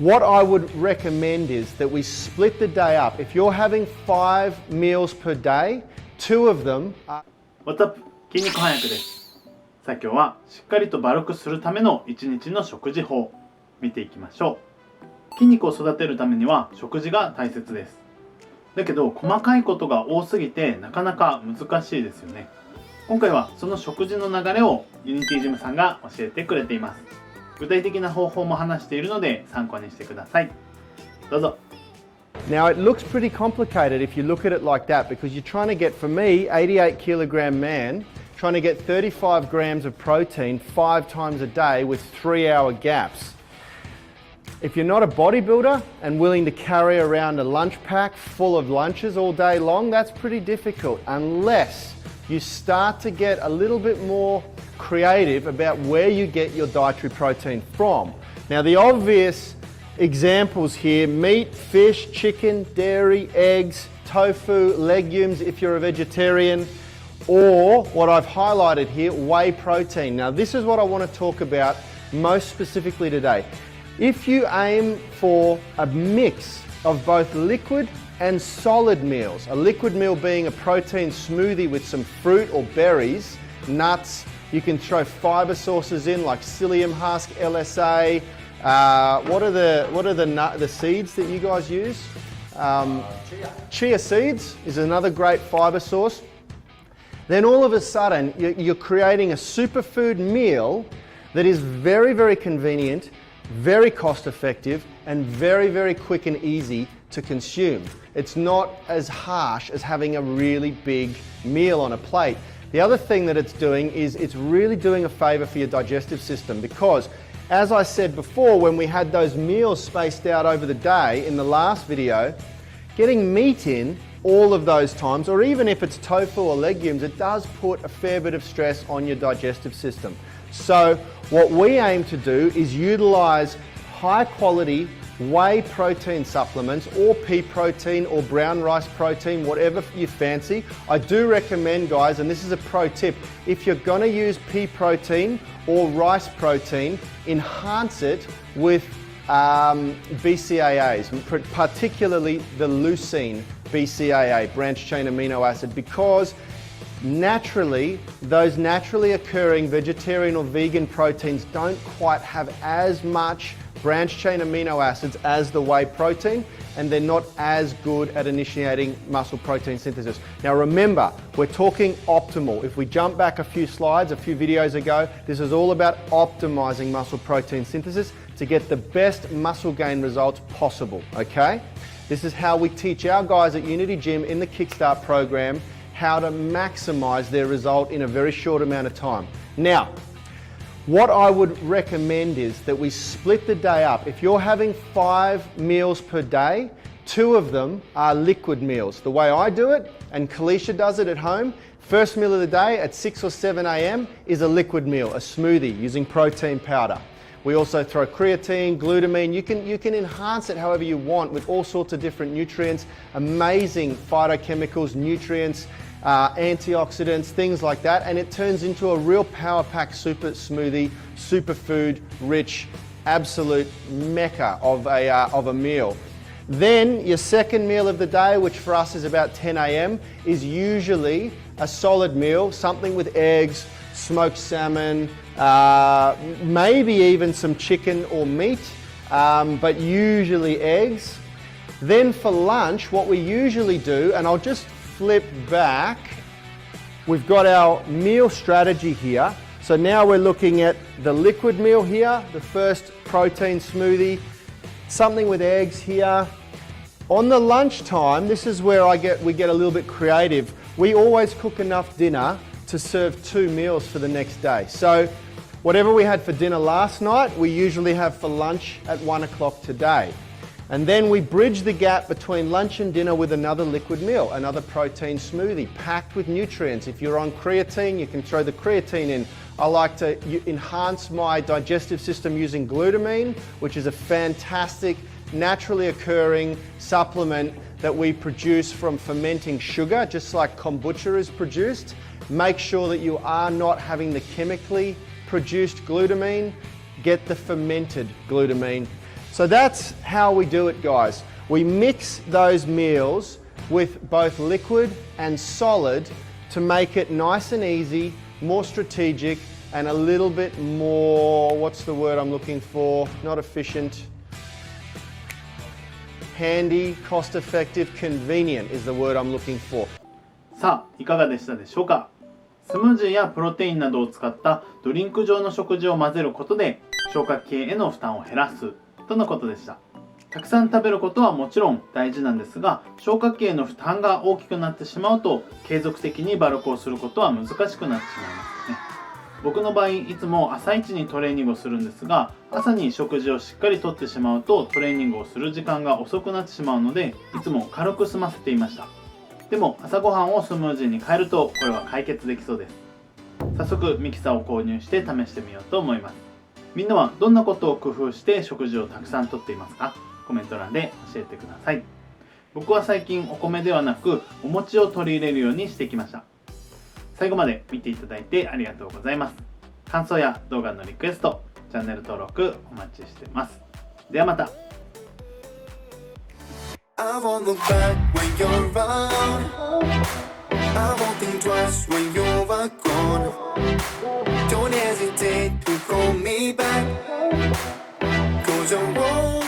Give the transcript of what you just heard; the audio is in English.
What I would recommend is that we split the day up. If you're having 5 meals per day, 2 of them are... What's up? 筋肉翻訳です。さあ今日はしっかりとバルクするための1日の食事法見ていきましょう。筋肉を育てるためには食事が大切です。だけど細かいことが多すぎてなかなか難しいですよね。今回はその食事の流れをユニティジムさんが教えてくれています。具体的な方法も話しているので参考にしてください。どうぞ。Now it looks pretty complicated if you look at it like that because you're trying to get, for me, 88 kilogram man, trying to get 35 grams of protein 5 times a day with 3-hour gaps. If you're not a bodybuilder and willing to carry around a lunch pack full of lunches all day long, that's pretty difficult unless you start to get a little bit more creative about where you get your dietary protein from. Now the obvious examples here: meat, fish, chicken, dairy, eggs, tofu, legumes if you're a vegetarian, or what I've highlighted here, whey protein. Now this is what I want to talk about most specifically today. If you aim for a mix of both liquid and solid meals, a liquid meal being a protein smoothie with some fruit or berries, nuts, you can throw fiber sources in like psyllium husk, LSA. What are the seeds that you guys use? Chia seeds is another great fiber source. Then all of a sudden you're creating a superfood meal that is very, very convenient, very cost effective, and very, very quick and easy to consume. It's not as harsh as having a really big meal on a plate. The other thing that it's doing is it's really doing a favor for your digestive system because, as I said before, when we had those meals spaced out over the day in the last video, getting meat in all of those times, or even if it's tofu or legumes, it does put a fair bit of stress on your digestive system. So what we aim to do is utilize high quality whey protein supplements or pea protein or brown rice protein, whatever you fancy. I do recommend, guys, and this is a pro tip, if you're going to use pea protein or rice protein, enhance it with BCAAs, particularly the leucine BCAA, branched chain amino acid, because naturally, those naturally occurring vegetarian or vegan proteins don't quite have as much branched chain amino acids as the whey protein, and they're not as good at initiating muscle protein synthesis. Now remember, we're talking optimal. If we jump back a few slides, a few videos ago, this is all about optimizing muscle protein synthesis to get the best muscle gain results possible, okay? This is how we teach our guys at Unity Gym in the Kickstart program how to maximize their result in a very short amount of time. Now, what I would recommend is that we split the day up. If you're having 5 meals per day, 2 of them are liquid meals. The way I do it, and Kalisha does it at home, first meal of the day at 6 or 7 a.m. is a liquid meal, a smoothie using protein powder. We also throw creatine, glutamine. You can enhance it however you want with all sorts of different nutrients, amazing phytochemicals, nutrients, antioxidants, things like that, and it turns into a real power-packed super smoothie, superfood rich, absolute mecca of a meal. Then your second meal of the day, which for us is about 10 a.m, is usually a solid meal, something with eggs, smoked salmon, maybe even some chicken or meat, but usually eggs. Then for lunch, what we usually do, and I'll just flip back, we've got our meal strategy here. So now we're looking at the liquid meal here, the first protein smoothie, something with eggs here. On the lunchtime, this is where we get a little bit creative. We always cook enough dinner to serve 2 meals for the next day. So whatever we had for dinner last night, we usually have for lunch at 1 o'clock today. And then we bridge the gap between lunch and dinner with another liquid meal, another protein smoothie packed with nutrients. If you're on creatine, you can throw the creatine in. I like to enhance my digestive system using glutamine, which is a fantastic, naturally occurring supplement that we produce from fermenting sugar, just like kombucha is produced. Make sure that you are not having the chemically produced glutamine. Get the fermented glutamine. So that's how we do it, guys. We mix those meals with both liquid and solid to make it nice and easy, more strategic, and a little bit more, what's the word I'm looking for? Not efficient. Handy, cost-effective, convenient is the word I'm looking for. さあ、いかがでしたでしょうか。スムージーやプロテインなどを使ったドリンク状の食事を混ぜることで消化器系への負担を減らすとのことでした。たくさん食べることはもちろん大事なんですが、消化器への負担が大きくなってしまうと継続的にバルクをすることは難しくなってしまいますよね。僕の場合、いつも朝一にトレーニングをするんですが、朝に食事をしっかりとってしまうとトレーニングをする時間が遅くなってしまうので、いつも軽く済ませていました。でも朝ごはんをスムージーに変えるとこれは解決できそうです。早速ミキサーを購入して試してみようと思います。みんなはどんなことを工夫して食事をたくさんとっていますか？コメント欄で教えてください。僕は最近お米ではなくお餅を取り入れるようにしてきました。最後まで見ていただいてありがとうございます。感想や動画のリクエスト、チャンネル登録お待ちしてます。ではまた。I won't look back when you're around. I won't think twice when you're gone. Don't hesitate to call me back. 'Cause I won't